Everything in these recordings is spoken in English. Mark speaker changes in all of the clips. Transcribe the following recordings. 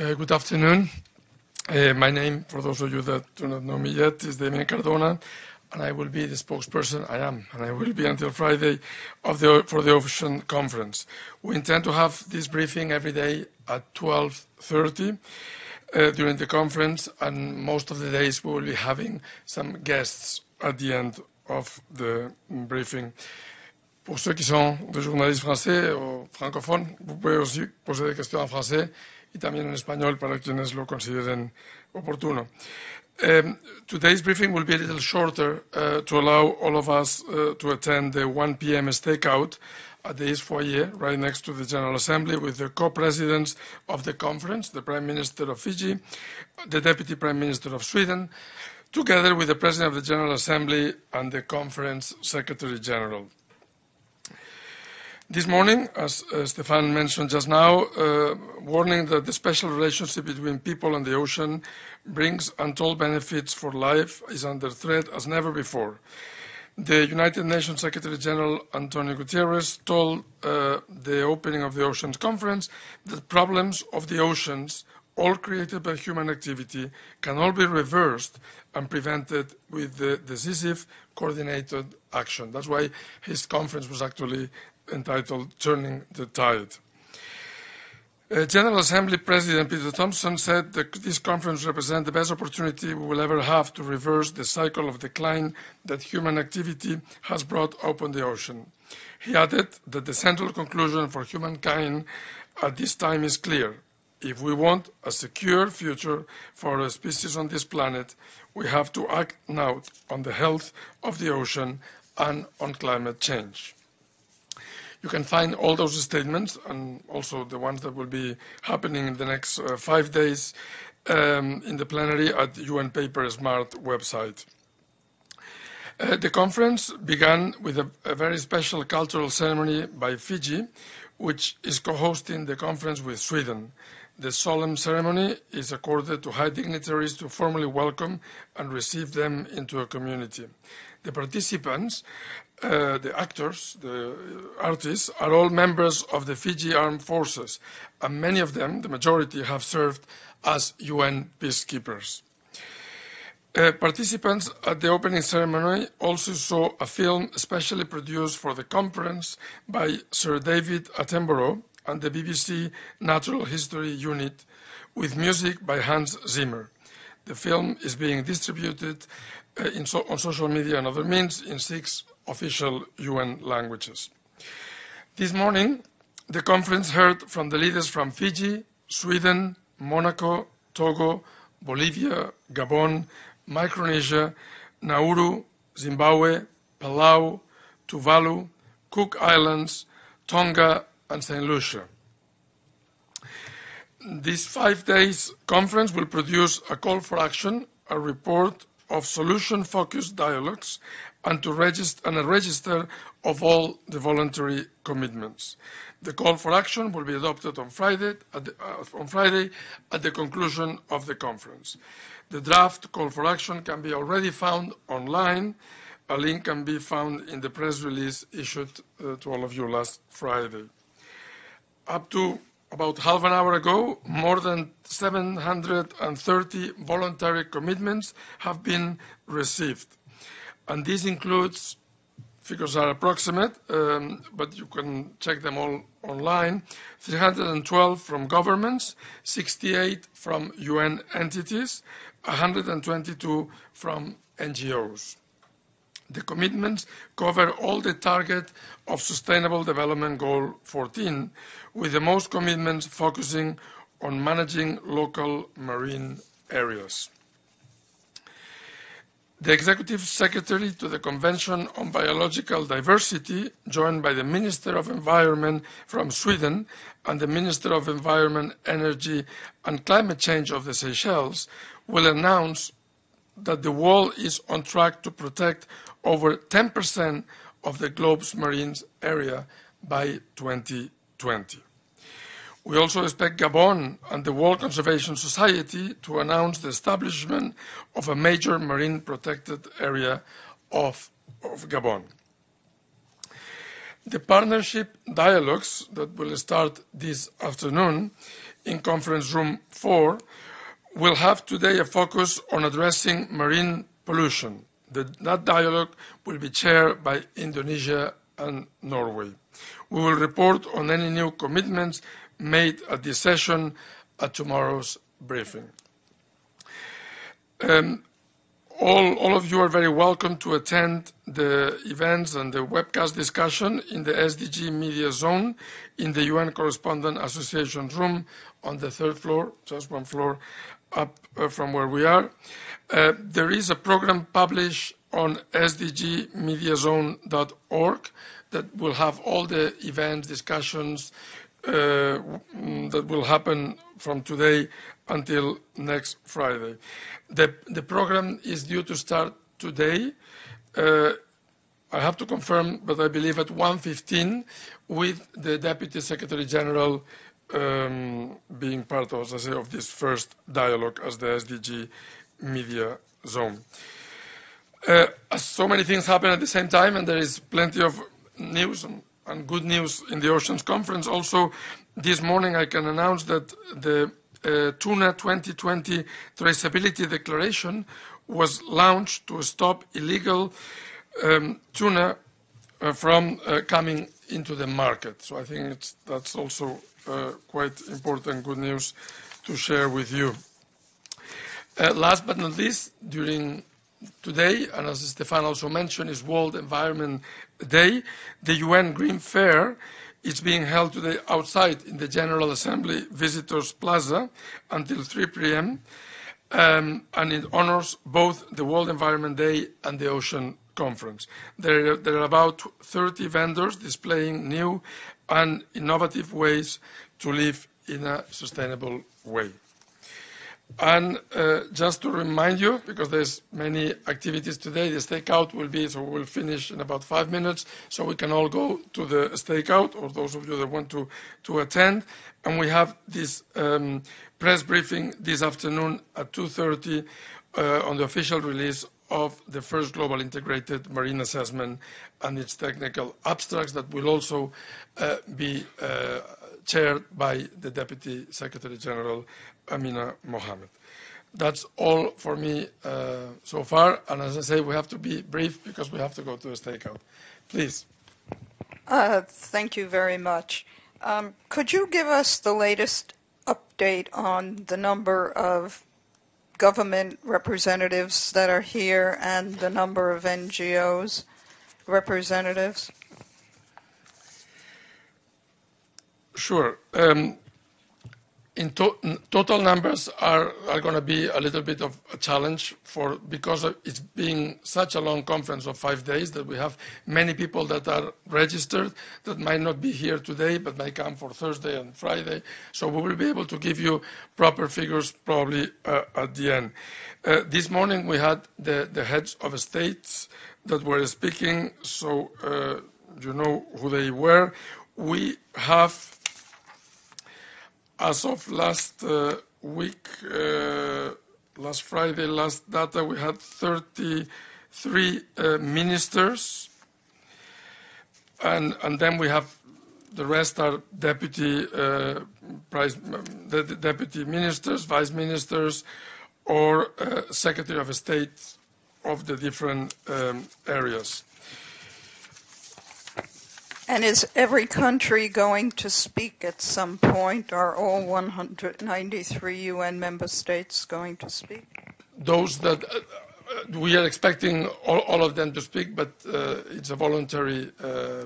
Speaker 1: Good afternoon. My name, for those of you that do not know me yet, is Damian Cardona, and I will be the spokesperson. And I will be until Friday for the Ocean Conference. We intend to have this briefing every day at 12:30 during the conference, and most of the days we will be having some guests at the end of the briefing. Pour ceux qui sont des journalistes français o francophones, vous pouvez aussi poser des questions en français y también en español para quienes lo consideren oportuno. Today's briefing will be a little shorter to allow all of us to attend the 1 p.m. stakeout at the East Foyer, right next to the General Assembly, with the co-presidents of the conference, the Prime Minister of Fiji, the Deputy Prime Minister of Sweden, together with the President of the General Assembly and the Conference Secretary General. This morning, as Stefan mentioned just now, warning that the special relationship between people and the ocean brings untold benefits for life is under threat as never before. The United Nations Secretary General Antonio Guterres told the opening of the Oceans Conference that problems of the oceans, all created by human activity, can all be reversed and prevented with the decisive, coordinated action. That's why his conference was actually entitled Turning the Tide. General Assembly President Peter Thompson said that this conference represents the best opportunity we will ever have to reverse the cycle of decline that human activity has brought upon the ocean. He added that the central conclusion for humankind at this time is clear. If we want a secure future for our species on this planet, we have to act now on the health of the ocean and on climate change. You can find all those statements and also the ones that will be happening in the next 5 days in the plenary at the UN Paper Smart website. The conference began with a very special cultural ceremony by Fiji, which is co-hosting the conference with Sweden. The solemn ceremony is accorded to high dignitaries to formally welcome and receive them into a community. The participants, the actors, the artists, are all members of the Fiji Armed Forces, and many of them, the majority, have served as UN peacekeepers. Participants at the opening ceremony also saw a film specially produced for the conference by Sir David Attenborough and the BBC Natural History Unit, with music by Hans Zimmer. The film is being distributed on social media and other means in 6 official UN languages. This morning, the conference heard from the leaders from Fiji, Sweden, Monaco, Togo, Bolivia, Gabon, Micronesia, Nauru, Zimbabwe, Palau, Tuvalu, Cook Islands, Tonga, and St. Lucia. This 5 days conference will produce a call for action, a report of solution-focused dialogues, and a register of all the voluntary commitments. The call for action will be adopted on Friday at the conclusion of the conference. The draft call for action can be already found online. A link can be found in the press release issued to all of you last Friday. Up to about half an hour ago, more than 730 voluntary commitments have been received. And this includes, figures are approximate, but you can check them all online, 312 from governments, 68 from UN entities, 122 from NGOs. The commitments cover all the target of Sustainable Development Goal 14, with the most commitments focusing on managing local marine areas. The Executive Secretary to the Convention on Biological Diversity, joined by the Minister of Environment from Sweden and the Minister of Environment, Energy and Climate Change of the Seychelles, will announce that the world is on track to protect over 10% of the globe's marine area by 2020. We also expect Gabon and the World Conservation Society to announce the establishment of a major marine protected area of Gabon. The partnership dialogues that will start this afternoon in conference room 4 will have today a focus on addressing marine pollution. That dialogue will be chaired by Indonesia and Norway. We will report on any new commitments made at this session at tomorrow's briefing. All of you are very welcome to attend the events and the webcast discussion in the SDG Media Zone in the UN Correspondent Association room on the 3rd floor, just one floor up from where we are. There is a program published on sdgmediazone.org that will have all the events, discussions that will happen from today until next Friday. The program is due to start today. I have to confirm, but I believe at 1:15 with the Deputy Secretary General being part of, as I say, of this first dialogue as the SDG Media Zone. So many things happen at the same time, and there is plenty of news and good news in the Oceans Conference. Also, this morning I can announce that the Tuna 2020 Traceability Declaration was launched to stop illegal tuna from coming into the market. So I think that's also quite important good news to share with you. Last but not least, during today, and as Stefan also mentioned, is World Environment Day. The UN Green Fair is being held today outside in the General Assembly Visitors Plaza until 3 p.m. And it honors both the World Environment Day and the Ocean Conference. There are about 30 vendors displaying new and innovative ways to live in a sustainable way. And just to remind you, because there's many activities today, the stakeout will be, so we'll finish in about 5 minutes, so we can all go to the stakeout, or those of you that want to attend. And we have this press briefing this afternoon at 2:30 on the official release of the first global integrated marine assessment and its technical abstracts that will also be chaired by the Deputy Secretary General, Amina Mohammed. That's all for me so far. And as I say, we have to be brief because we have to go to a stakeout. Please.
Speaker 2: Thank you very much. Could you give us the latest update on the number of government representatives that are here and the number of NGOs representatives?
Speaker 1: Sure. In total numbers are going to be a little bit of a challenge because it's being such a long conference of 5 days that we have many people that are registered that might not be here today but may come for Thursday and Friday. So we will be able to give you proper figures probably at the end. This morning we had the heads of states that were speaking, so you know who they were. We have, as of last week, last Friday, last data, we had 33 ministers, and then we have the rest are deputy ministers, vice ministers, or secretary of state of the different areas.
Speaker 2: And is every country going to speak at some point? Are all 193 UN member states going to speak?
Speaker 1: Those that we are expecting all of them to speak, but it's a voluntary, I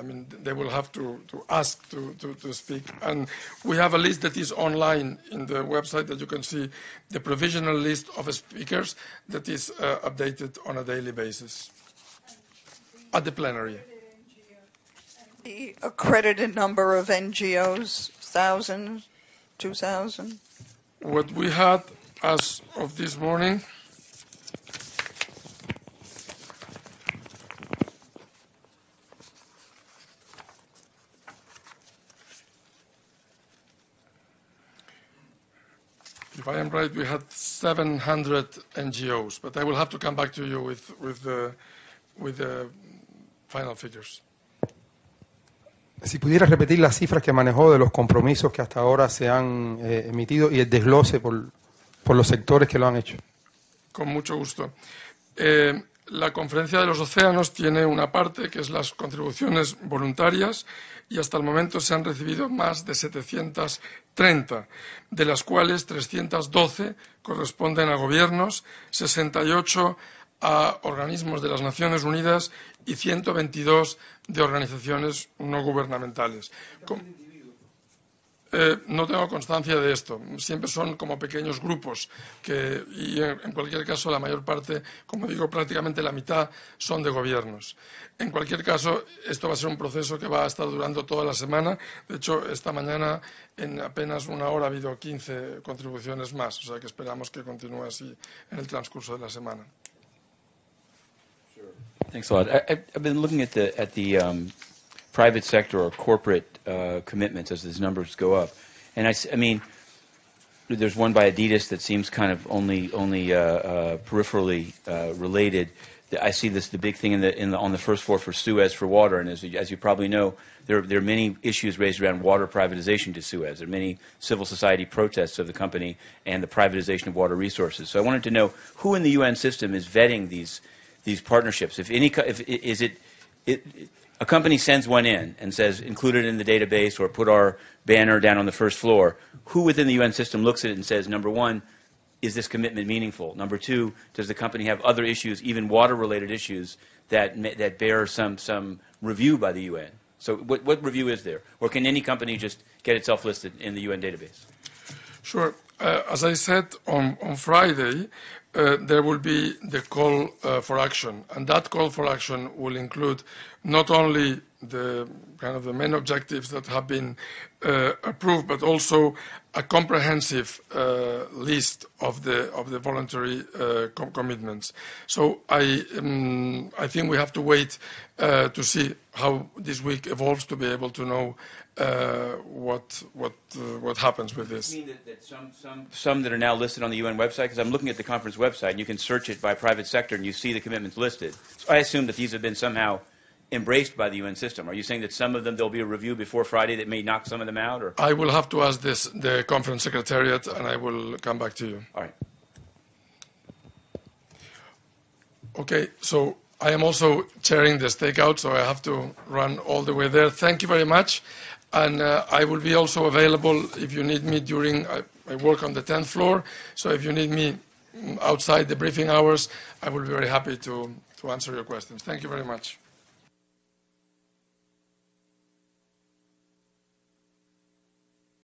Speaker 1: mean, they will have to ask to speak. And we have a list that is online in the website that you can see, the provisional list of speakers that is updated on a daily basis at the plenary.
Speaker 2: The accredited number of NGOs, 1,000, 2,000?
Speaker 1: What we had as of this morning, if I am right, we had 700 NGOs, but I will have to come back to you with the final figures.
Speaker 3: Si pudiera repetir las cifras que manejó de los compromisos que hasta ahora se han emitido y el desglose por los sectores que lo han hecho.
Speaker 1: Con mucho gusto. La Conferencia de los Océanos tiene una parte que es las contribuciones voluntarias y hasta el momento se han recibido más de 730, de las cuales 312 corresponden a gobiernos, 68 a organismos de las Naciones Unidas y 122 de organizaciones no gubernamentales. No tengo constancia de esto. Siempre son como pequeños grupos y en cualquier caso la mayor parte, como digo, prácticamente la mitad son de gobiernos. En cualquier caso, esto va a ser un proceso que va a estar durando toda la semana. De hecho, esta mañana en apenas una hora ha habido 15 contribuciones más, o sea que esperamos que continúe así en el transcurso de la semana.
Speaker 4: Thanks a lot. I've been looking at the private sector or corporate commitments as these numbers go up, and I mean, there's one by Adidas that seems kind of only peripherally related. I see the big thing on the first floor for Suez for water, and as you probably know, there are many issues raised around water privatization to Suez. There are many civil society protests of the company and the privatization of water resources. So I wanted to know who in the UN system is vetting these partnerships. A company sends one in and says, include it in the database or put our banner down on the first floor. Who within the UN system looks at it and says, number one, is this commitment meaningful? Number two, does the company have other issues, even water-related issues, that bear some review by the UN? So what review is there? Or can any company just get itself listed in the UN database?
Speaker 1: Sure. As I said on Friday, there will be the call for action, and that call for action will include not only the kind of the main objectives that have been approved, but also a comprehensive list of the voluntary commitments. So I think we have to wait to see how this week evolves to be able to know what happens with this.
Speaker 4: You mean that some that are now listed on the UN website? Because I'm looking at the conference website, and you can search it by private sector, and you see the commitments listed. So I assume that these have been somehow embraced by the UN system. Are you saying that some of them, there'll be a review before Friday that may knock some of them out? Or?
Speaker 1: I will have to ask the conference secretariat, and I will come back to you.
Speaker 4: All right.
Speaker 1: Okay, so I am also chairing the stakeout, so I have to run all the way there. Thank you very much. And I will be also available if you need me during, I work on the 10th floor, so if you need me outside the briefing hours, I will be very happy to answer your questions. Thank you very much.